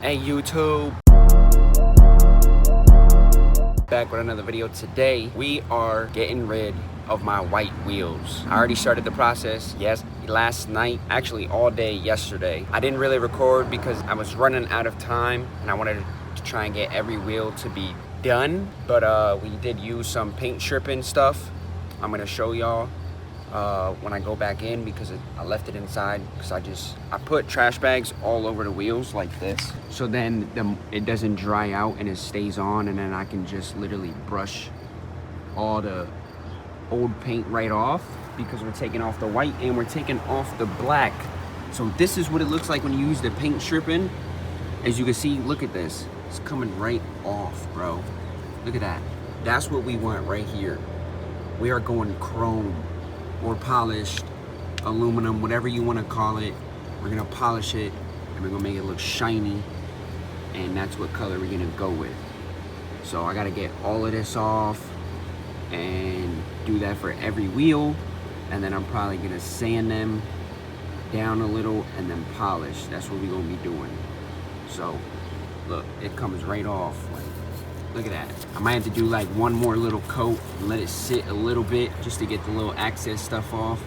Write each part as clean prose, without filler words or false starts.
Hey YouTube, back with another video. Today we are getting rid of my white wheels. I already started the process last night, actually all day yesterday. I didn't really record because I was running out of time and I wanted to try and get every wheel to be done, but we did use some paint stripping stuff. I'm gonna show y'all when I go back in because I left it inside because I put trash bags all over the wheels like this, so then it doesn't dry out and it stays on, and then I can just literally brush all the old paint right off because we're taking off the white and we're taking off the black. So this is what it looks like when you use the paint stripping. As you can see, look at this, it's coming right off, bro. Look at that. That's what we want right here. We are going chrome or polished aluminum, whatever you want to call it. We're gonna polish it and we're gonna make it look shiny, and that's what color we're gonna go with. So I gotta get all of this off and do that for every wheel, and then I'm probably gonna sand them down a little and then polish. That's what we're gonna be doing. So look, it comes right off. Like, look at that. I might have to do like one more little coat and let it sit a little bit just to get the little excess stuff off.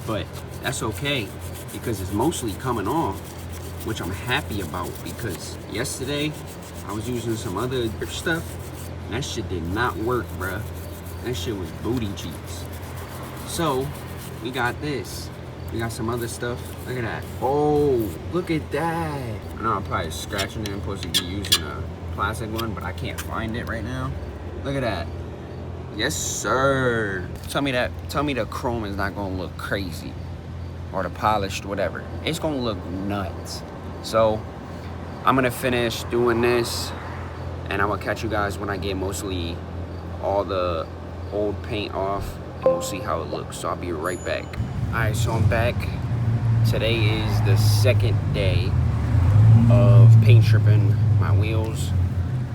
But that's okay because it's mostly coming off, which I'm happy about, because yesterday I was using some other stuff and that shit did not work, bruh. That shit was booty cheeks. So we got this. We got some other stuff. Look at that. Oh, look at that. I know I'm probably scratching it. I'm supposed to be using a plastic one, but I can't find it right now. Look at that. Yes, sir. Tell me the chrome is not gonna look crazy, or the polished, whatever. It's gonna look nuts. So I'm gonna finish doing this, and I'm gonna catch you guys when I get mostly all the old paint off, and we'll see how it looks. So I'll be right back. All right, so I'm back. Today is the second day of paint stripping my wheels.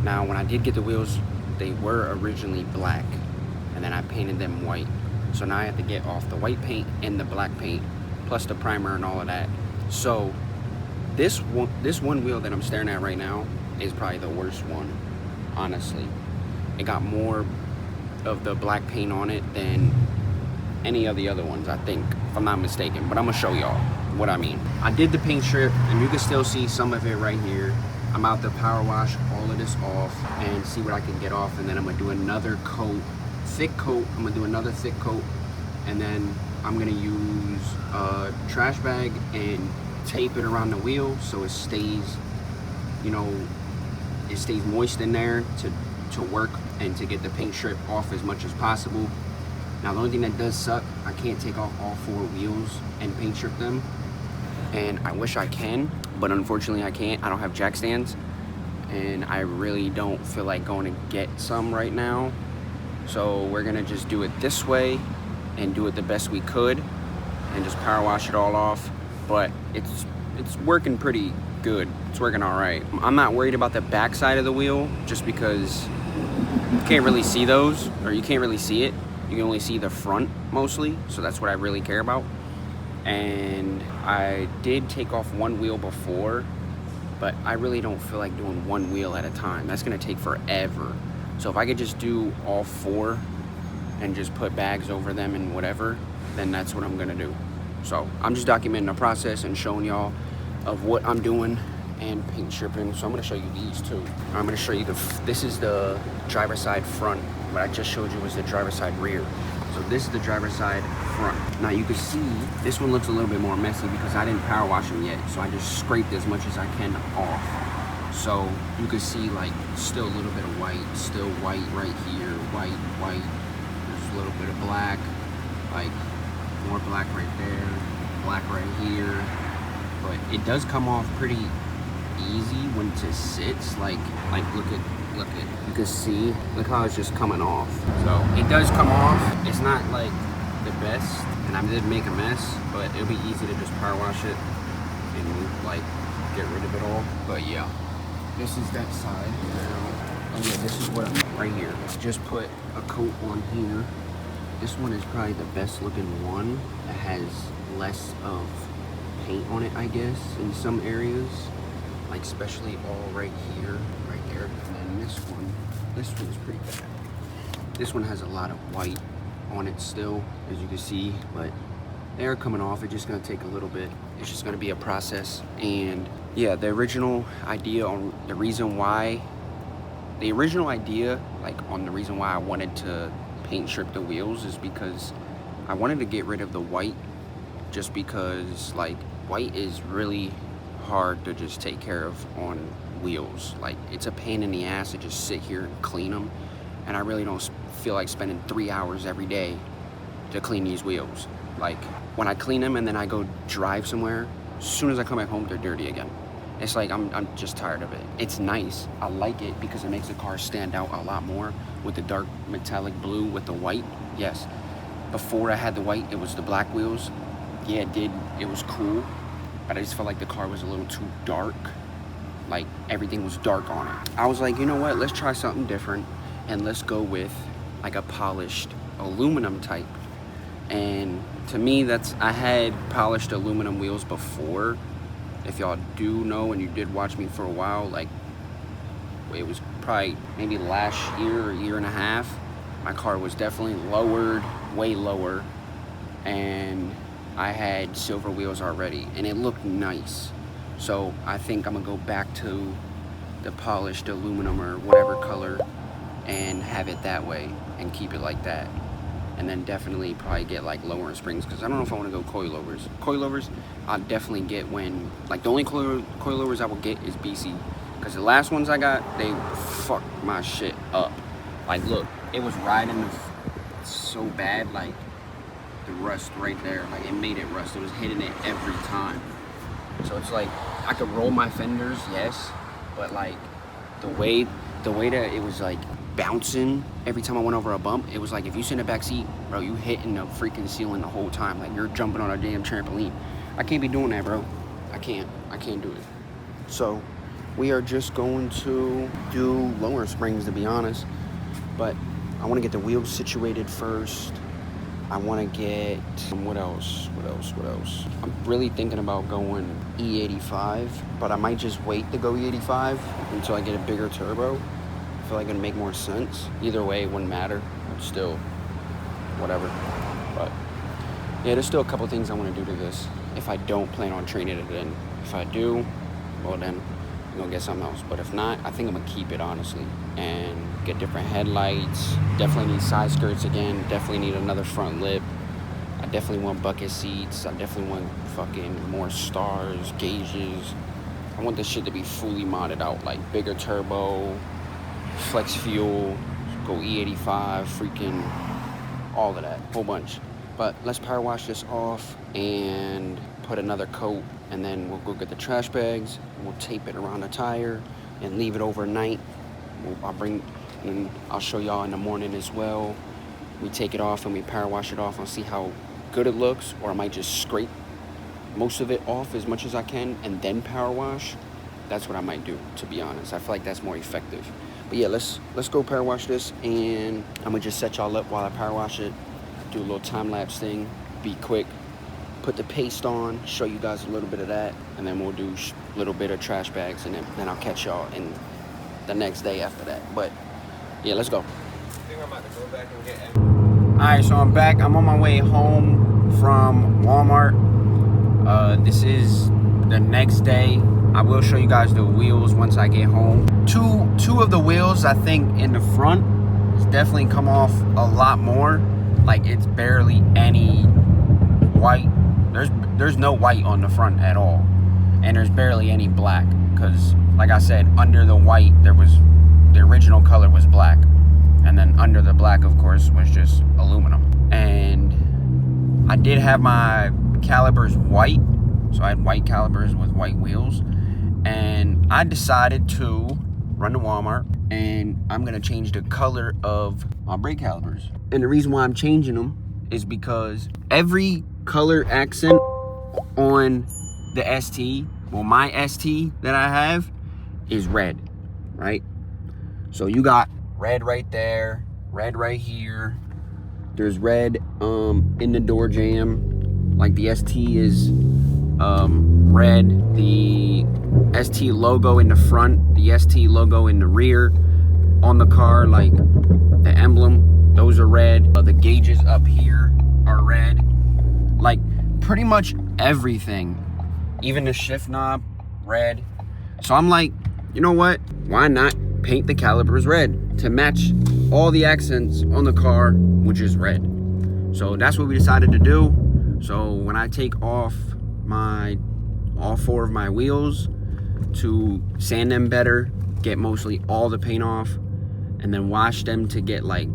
Now, when I did get the wheels, they were originally black, and then I painted them white. So now I have to get off the white paint and the black paint, plus the primer and all of that. So this one wheel that I'm staring at right now is probably the worst one, honestly. It got more of the black paint on it than any of the other ones, I think, if I'm not mistaken. But I'm gonna show y'all what I mean. I did the paint strip, and you can still see some of it right here. I'm about to power wash all of this off and see what I can get off, and then I'm gonna do another coat, thick coat. I'm gonna do another thick coat, and then I'm gonna use a trash bag and tape it around the wheel so it stays, you know, it stays moist in there to work and to get the paint strip off as much as possible. Now, the only thing that does suck, I can't take off all 4 wheels and paint strip them, and I wish I can, but unfortunately I can't. I don't have jack stands, and I really don't feel like going to get some right now. So we're gonna just do it this way and do it the best we could and just power wash it all off. But it's working pretty good. It's working all right. I'm not worried about the back side of the wheel just because you can't really see those, or you can't really see it. You can only see the front mostly, so that's what I really care about. And I did take off one wheel before, but I really don't feel like doing one wheel at a time. That's gonna take forever. So if I could just do all 4 and just put bags over them and whatever, then that's what I'm gonna do. So I'm just documenting the process and showing y'all of what I'm doing and paint stripping. So I'm gonna show you these too. I'm gonna show you this is the driver's side front. What I just showed you was the driver's side rear. So this is the driver's side front. Now you can see this one looks a little bit more messy because I didn't power wash them yet. So I just scraped as much as I can off. So you can see like still a little bit of white, still white right here, white. There's a little bit of black, like more black right there, black right here. But it does come off pretty easy when it sits. Like look at you can see, look how it's just coming off. So it does come off. It's not like the best, and I did make a mess, but it'll be easy to just power wash it and like get rid of it all. But yeah, this is that side. Oh yeah, this is what I'm right here. Just put a coat on here. This one is probably the best looking one. It has less of paint on it, I guess, in some areas. like especially all right here, right there, and then this one's pretty bad. This one has a lot of white on it still, as you can see, but they're coming off. It's just gonna take a little bit. It's just gonna be a process. And yeah, the original idea on the reason why I wanted to paint strip the wheels is because I wanted to get rid of the white, just because like white is really hard to just take care of on wheels. Like, it's a pain in the ass to just sit here and clean them, and I really don't feel like spending 3 hours every day to clean these wheels. Like, when I clean them and then I go drive somewhere, as soon as I come back home, they're dirty again. It's like I'm just tired of it. It's nice, I like it because it makes the car stand out a lot more with the dark metallic blue with the white. Yes, before I had the white, it was the black wheels. Yeah, it was cool, but I just felt like the car was a little too dark. Like, everything was dark on it. I was like, you know what, let's try something different, and let's go with like a polished aluminum type. And to me, I had polished aluminum wheels before. If y'all do know, and you did watch me for a while, like, it was probably maybe last year or year and a half, my car was definitely lowered, way lower, and I had silver wheels already, and it looked nice. So I think I'm gonna go back to the polished aluminum or whatever color and have it that way and keep it like that. And then definitely probably get like lowering springs, because I don't know if I want to go coilovers. Coilovers I'll definitely get when, like, the only coilovers I will get is BC, because the last ones I got, they fucked my shit up. Like, look, it was riding so bad, like the rust right there, like it made it rust. It was hitting it every time. So it's like, I could roll my fenders, yes, but like the way that it was like bouncing every time I went over a bump, it was like if you sit in the back seat, bro, you hitting the freaking ceiling the whole time, like you're jumping on a damn trampoline. I can't be doing that, bro. I can't do it. So we are just going to do lower springs, to be honest, but I want to get the wheels situated first. I want to get, what else? I'm really thinking about going E85, but I might just wait to go E85 until I get a bigger turbo. I feel like it'd make more sense. Either way, it wouldn't matter. It's still whatever. But yeah, there's still a couple things I want to do to this if I don't plan on trading it in. If I do, well then I'm gonna get something else. But if not, I think I'm gonna keep it, honestly, and get different headlights. Definitely need side skirts again. Definitely need another front lip. I definitely want bucket seats. I definitely want fucking more stars, gauges. I want this shit to be fully modded out, like bigger turbo, flex fuel, go E85, freaking all of that, whole bunch. But let's power wash this off and put another coat, and then we'll go get the trash bags. We'll tape it around the tire and leave it overnight. I'll show y'all in the morning as well. We take it off and we power wash it off. I'll see how good it looks, or I might just scrape most of it off as much as I can and then power wash. That's what I might do, to be honest. I feel like that's more effective. But yeah, let's go power wash this, and I'm gonna just set y'all up while I power wash it. Do a little time lapse thing, be quick, put the paste on, show you guys a little bit of that, and then we'll do a little bit of trash bags, and then I'll catch y'all in the next day after that. But yeah, let's go. I think I'm about to go back and get Alright, so I'm back. I'm on my way home from Walmart. This is the next day. I will show you guys the wheels once I get home. Two of the wheels, I think, in the front has definitely come off a lot more. Like, it's barely any white. There's no white on the front at all, and there's barely any black, because like I said, under the white the original color was black, and then under the black, of course, was just aluminum. And I did have my calipers white, so I had white calipers with white wheels, and I decided to run to Walmart and I'm gonna change the color of my brake calipers. And the reason why I'm changing them is because every color accent on the ST, well, my ST that I have is red, right? So you got red right there, red right here. There's red in the door jamb. Like, the ST is red. The ST logo in the front, the ST logo in the rear on the car, like the emblem, those are red. The gauges up here are red. Like pretty much everything, even the shift knob, red. So I'm like, you know what? Why not paint the calipers red to match all the accents on the car, which is red. So that's what we decided to do. So when I take off all 4 of my wheels to sand them better, get mostly all the paint off, and then wash them to get like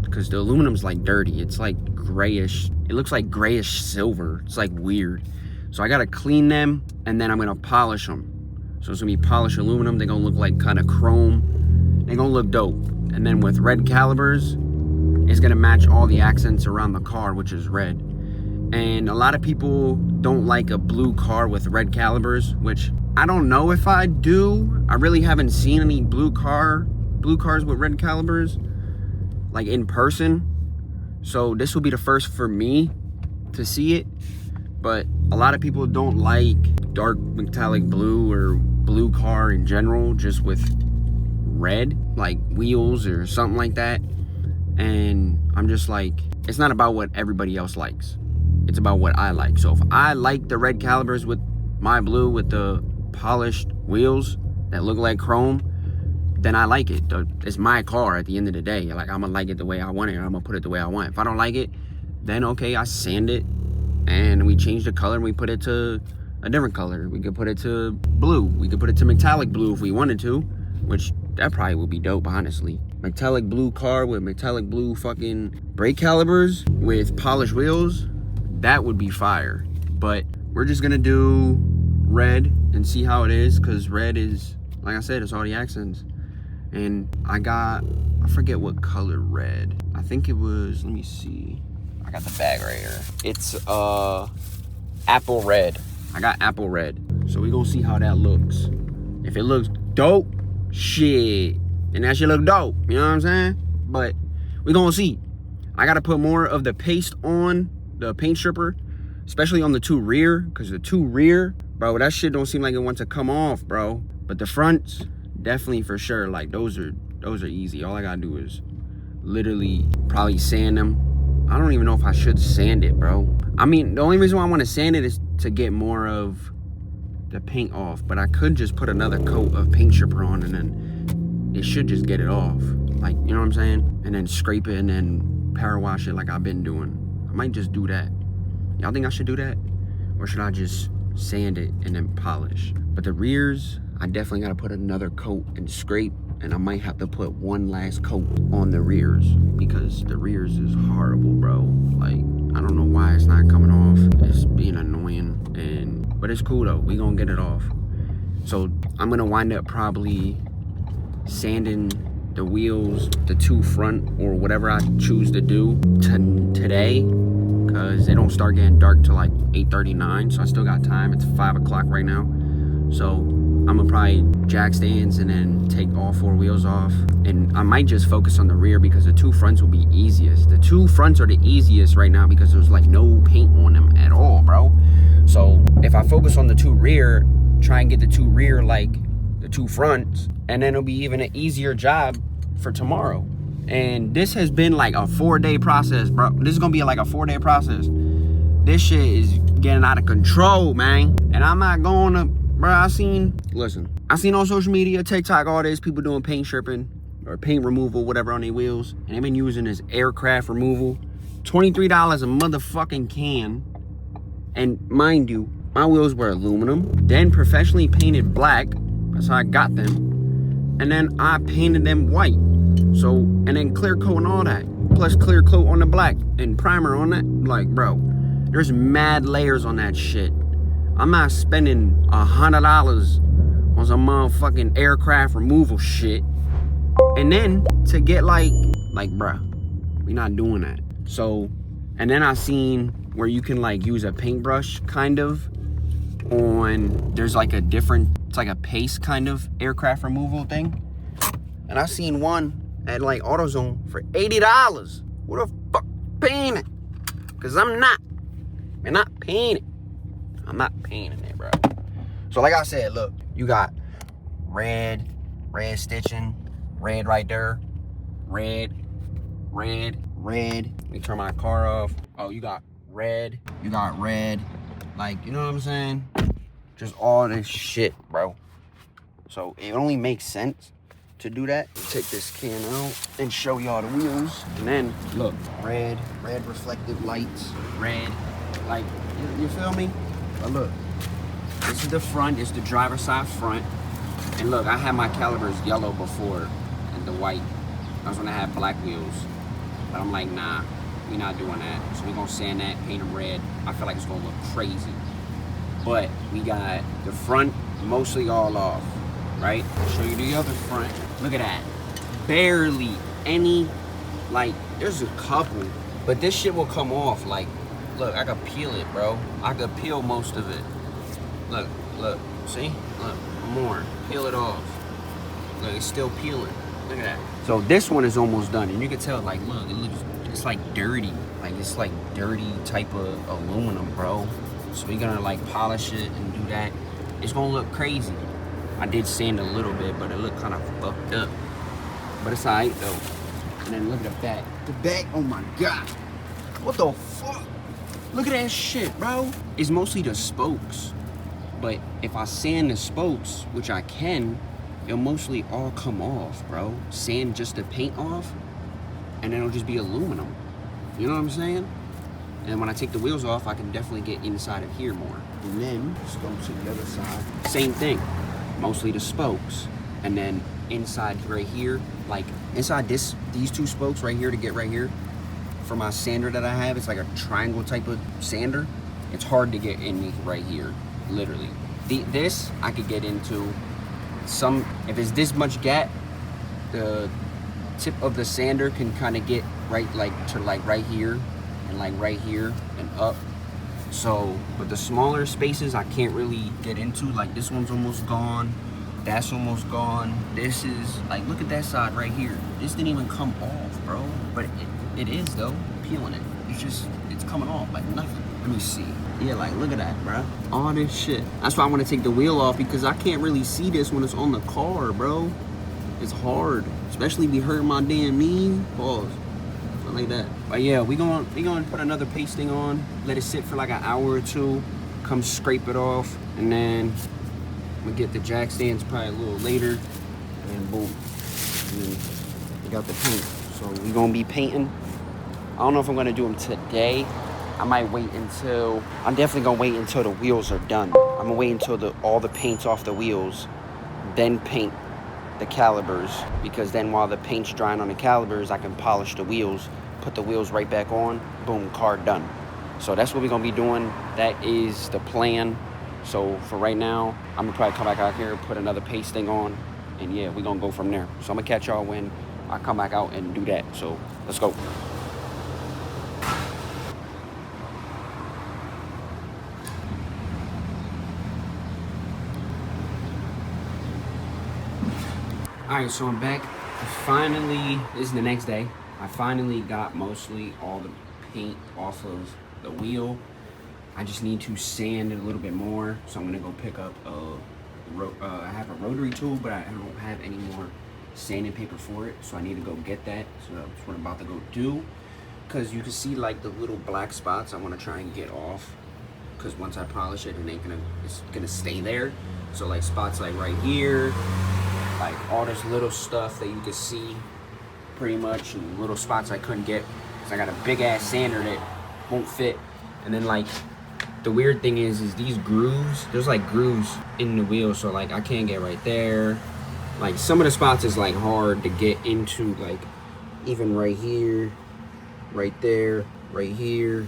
because the aluminum's like dirty. It's like grayish. It looks like grayish silver. It's like weird. So I gotta clean them, and then I'm gonna polish them. So it's gonna be polished aluminum. They're gonna look like kind of chrome. They're gonna look dope. And then with red calipers, it's gonna match all the accents around the car, which is red. And a lot of people don't like a blue car with red calipers, which I don't know if I do. I really haven't seen any blue cars with red calipers, like in person. So this will be the first for me to see it. But a lot of people don't like dark metallic blue or blue car in general, just with red, like wheels or something like that. And I'm just like, it's not about what everybody else likes. It's about what I like. So if I like the red calipers with my blue with the polished wheels that look like chrome, then I like it. It's my car at the end of the day. Like, I'm gonna like it the way I want it, and I'm gonna put it the way I want. If I don't like it, then okay, I sand it and we change the color and we put it to a different color. We could put it to blue. We could put it to metallic blue if we wanted to, which that probably would be dope, honestly. Metallic blue car with metallic blue fucking brake calipers with polished wheels, that would be fire. But we're just gonna do red and see how it is, because red is, like I said, it's all the accents. And I forget what color red. I think it was, let me see. I got the bag right here. It's apple red. I got apple red. So we gonna see how that looks. If it looks dope, shit, and that shit look dope, you know what I'm saying? But we gonna see. I gotta put more of the paste on the paint stripper, especially on the 2 rear, because the 2 rear, bro, that shit don't seem like it wants to come off, bro. But the fronts, definitely for sure, like those are easy. All I gotta do is literally probably sand them. I don't even know if I should sand it, bro. I mean, the only reason why I want to sand it is to get more of the paint off, but I could just put another coat of paint stripper on and then it should just get it off, like, you know what I'm saying? And then scrape it and then power wash it like I've been doing. I might just do that. Y'all think I should do that? Or should I just sand it and then polish? But the rears, I definitely gotta put another coat and scrape, and I might have to put one last coat on the rears, because the rears is horrible, bro. Like, I don't know why it's not coming off. It's being annoying, but it's cool though. We gonna get it off. So I'm gonna wind up probably sanding the wheels, the 2 front, or whatever I choose to do today, because they don't start getting dark till like 8:39, so I still got time. It's 5 o'clock right now. So I'm gonna probably jack stands and then take all 4 wheels off. And I might just focus on the rear, because the 2 fronts will be easiest. The 2 fronts are the easiest right now because there's like no paint on them at all, bro. So if I focus on the 2 rear, try and get the 2 rear like the 2 fronts, and then it'll be even an easier job for tomorrow. And this has been like a 4-day process, bro. This is gonna be like a 4-day process. This shit is getting out of control, man. And I'm not going to, bro, I seen on social media, TikTok, all this, people doing paint stripping or paint removal, whatever, on their wheels. And they've been using this aircraft removal. $23 a motherfucking can. And mind you, my wheels were aluminum, then professionally painted black. That's how I got them. And then I painted them white. So, and then clear coat and all that. Plus clear coat on the black and primer on that. Like, bro, there's mad layers on that shit. I'm not spending $100 on some motherfucking aircraft removal shit. And then to get like, bruh, we not doing that. So, and then I seen where you can like use a paintbrush kind of on, there's like a different, it's like a paste kind of aircraft removal thing. And I seen one at like AutoZone for $80. Who the fuck paying it? Cause I'm not paying it. I'm not painting it, bro. So like I said, look, you got red stitching, red right there, red. Let me turn my car off. Oh, you got red. Like, you know what I'm saying? Just all this shit, bro. So it only makes sense to do that. Take this can out and show y'all the wheels. And then, look, red reflective lights, red. Like, you feel me? But look, this is the front, it's the driver's side front. And look, I had my calipers yellow before and the white. I was gonna have black wheels. But I'm like, nah, we not doing that. So we gonna sand that, paint them red. I feel like it's gonna look crazy. But we got the front mostly all off, right? I'll show you the other front. Look at that. Barely any, like, there's a couple, but this shit will come off. Like, look, I could peel it, bro. I could peel most of it. Look, see? Look, more, peel it off. Look, it's still peeling. Look at that. So this one is almost done, and you can tell, like, look, it's like dirty. Like, it's like dirty type of aluminum, bro. So we're gonna like polish it and do that. It's gonna look crazy. I did sand a little bit, but it looked kind of fucked up. But it's alright though. And then look at the back. The back, oh my god. What the fuck? Look at that shit, bro. It's mostly the spokes. But if I sand the spokes, which I can, it'll mostly all come off, bro. Sand just the paint off, and then it'll just be aluminum. You know what I'm saying? And when I take the wheels off, I can definitely get inside of here more. And then, let's go to the other side. Same thing, mostly the spokes. And then inside right here, like inside these two spokes right here to get right here, for my sander that I have, it's like a triangle type of sander. It's hard to get in right here, literally. This, I could get into some, if it's this much gap, the tip of the sander can kind of get right, like to like right here, and like right here and up. So, but the smaller spaces I can't really get into. Like this one's almost gone, that's almost gone. This is like, look at that side right here. This didn't even come off, bro. But it is though, peeling it. It's coming off like nothing. Let me see. Yeah, like look at that, bro. All this shit. That's why I want to take the wheel off, because I can't really see this when it's on the car, bro. It's hard, especially be hurting my damn knee. Pause. Like that. But yeah, we gonna put another pasting on, let it sit for like an hour or two, come scrape it off, and then we get the jack stands probably a little later, and then boom, and then we got the paint. So we gonna be painting. I don't know if I'm gonna do them today. I'm definitely gonna wait until the wheels are done. I'm gonna wait until all the paint's off the wheels, then paint the calipers, because then while the paint's drying on the calipers, I can polish the wheels, put the wheels right back on, boom, car done. So that's what we're gonna be doing. That is the plan. So for right now, I'm gonna probably come back out here, put another pasting on, and yeah, we're gonna go from there. So I'm gonna catch y'all when I come back out and do that. So let's go. Alright, so I'm back. This is the next day. I finally got mostly all the paint off of the wheel. I just need to sand it a little bit more. So I'm gonna go pick up I have a rotary tool, but I don't have any more sanding paper for it. So I need to go get that. So that's what I'm about to go do. Cause you can see like the little black spots I wanna try and get off. Cause once I polish it, it's gonna stay there. So like spots like right here, like all this little stuff that you can see pretty much, and little spots I couldn't get because I got a big ass sander that won't fit. And then like the weird thing is these grooves, there's like grooves in the wheel, so like I can't get right there. Like some of the spots is like hard to get into, like even right here, right there, right here,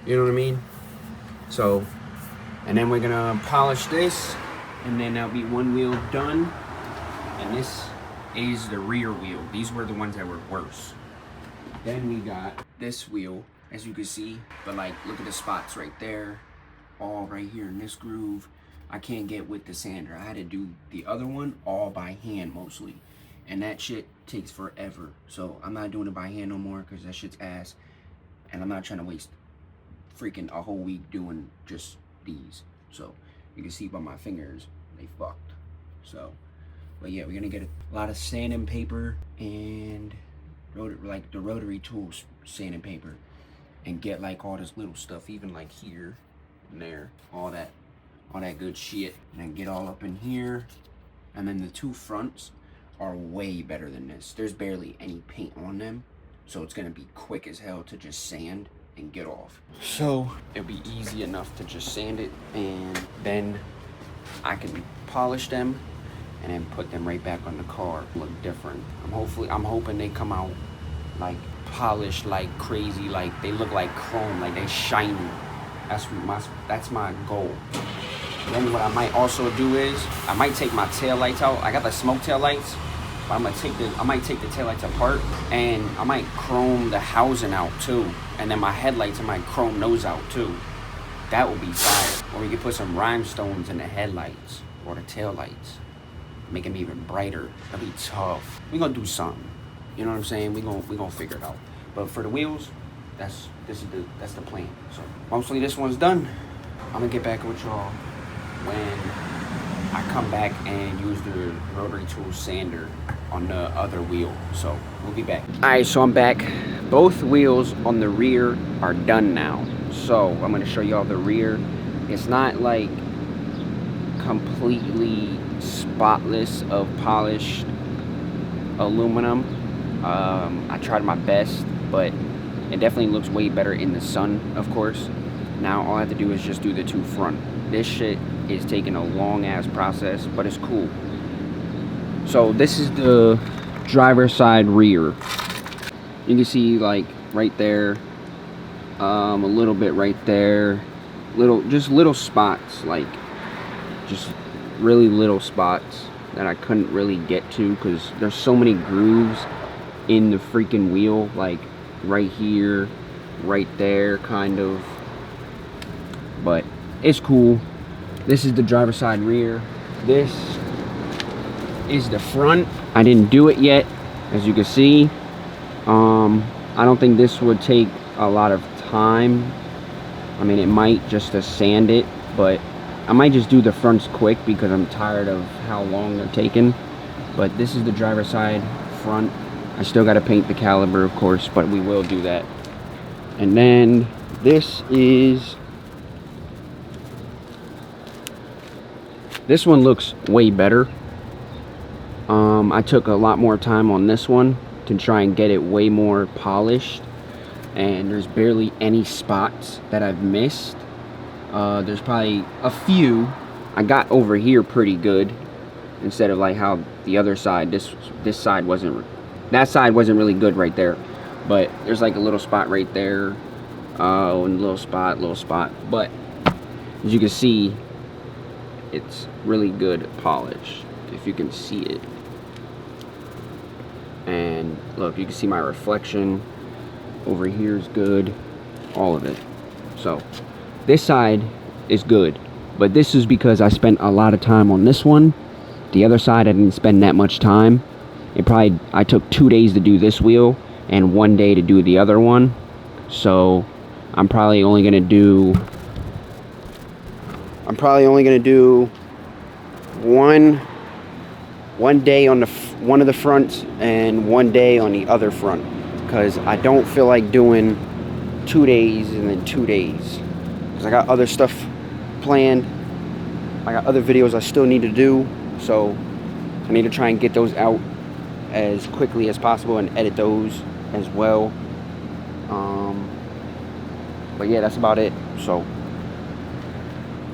you know what I mean? So, and then we're gonna polish this, and then that'll be one wheel done. And this is the rear wheel. These were the ones that were worse. Then we got this wheel, as you can see, but like look at the spots right there, all right here in this groove. I can't get with the sander. I had to do the other one all by hand mostly, and that shit takes forever. So I'm not doing it by hand no more, because that shit's ass, and I'm not trying to waste freaking a whole week doing just these. So you can see by my fingers, they fucked. So, but yeah, we're gonna get a lot of sanding paper and like the rotary tools sanding paper, and get like all this little stuff, even like here and there, all that good shit, and then get all up in here. And then the two fronts are way better than this. There's barely any paint on them, so it's gonna be quick as hell to just sand and get off. So it'll be easy enough to just sand it, and then I can polish them and then put them right back on the car. Look different. I'm hoping they come out like polished like crazy, like they look like chrome, like they shiny. That's my goal. Then what I might also do is I might take my tail lights out. I got the smoke tail lights, but I might take the tail lights apart, and I might chrome the housing out too. And then my headlights, I might chrome those out too. That would be fire. Or we could put some rhinestones in the headlights or the tail lights, make them even brighter. That'd be tough. We gonna do something. You know what I'm saying? We gonna figure it out. But for the wheels, that's the plan. So mostly this one's done. I'm gonna get back with y'all when I come back and use the rotary tool sander on the other wheel. So we'll be back. All right, so I'm back. Both wheels on the rear are done now. So I'm gonna show y'all the rear. It's not like completely spotless of polished aluminum. I tried my best, but it definitely looks way better in the sun, of course. Now all I have to do is just do the two front. This shit is taking a long ass process, but it's cool. So this is the driver's side rear. You can see like right there, a little bit right there, just little spots, like just really little spots that I couldn't really get to because there's so many grooves in the freaking wheel, like right here, right there, kind of. But it's cool. This is the driver's side rear. This is the front. I didn't do it yet, as you can see. I don't think this would take a lot of time. I mean, it might just to sand it, but I might just do the fronts quick because I'm tired of how long they're taking. But this is the driver's side front. I still got to paint the caliper, of course, but we will do that. And then this one looks way better. I took a lot more time on this one to try and get it way more polished, and there's barely any spots that I've missed. There's probably a few. I got over here pretty good, instead of like how the other side, this side wasn't, that side wasn't really good right there. But there's like a little spot right there, and little spot. But as you can see, it's really good polish, if you can see it. And look, you can see my reflection over here is good, all of it. So this side is good, but this is because I spent a lot of time on this one. The other side I didn't spend that much time. I took 2 days to do this wheel and 1 day to do the other one. So I'm probably only gonna do one day on one of the fronts and 1 day on the other front, because I don't feel like doing 2 days and then 2 days, because I got other stuff planned. I got other videos I still need to do, so I need to try and get those out as quickly as possible and edit those as well. But yeah, that's about it. So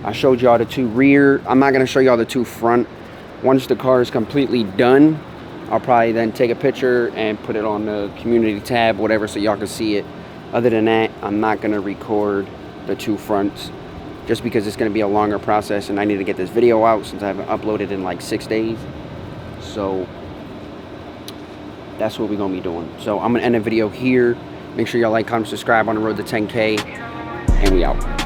I showed y'all the two rear. I'm not gonna show y'all the two front. Once the car is completely done, I'll probably then take a picture and put it on the community tab, whatever, so y'all can see it. Other than that, I'm not gonna record the two fronts, just because it's gonna be a longer process and I need to get this video out since I haven't uploaded in like 6 days. So that's what we're gonna be doing. So I'm gonna end the video here. Make sure y'all like, comment, subscribe on the road to 10K, and we out.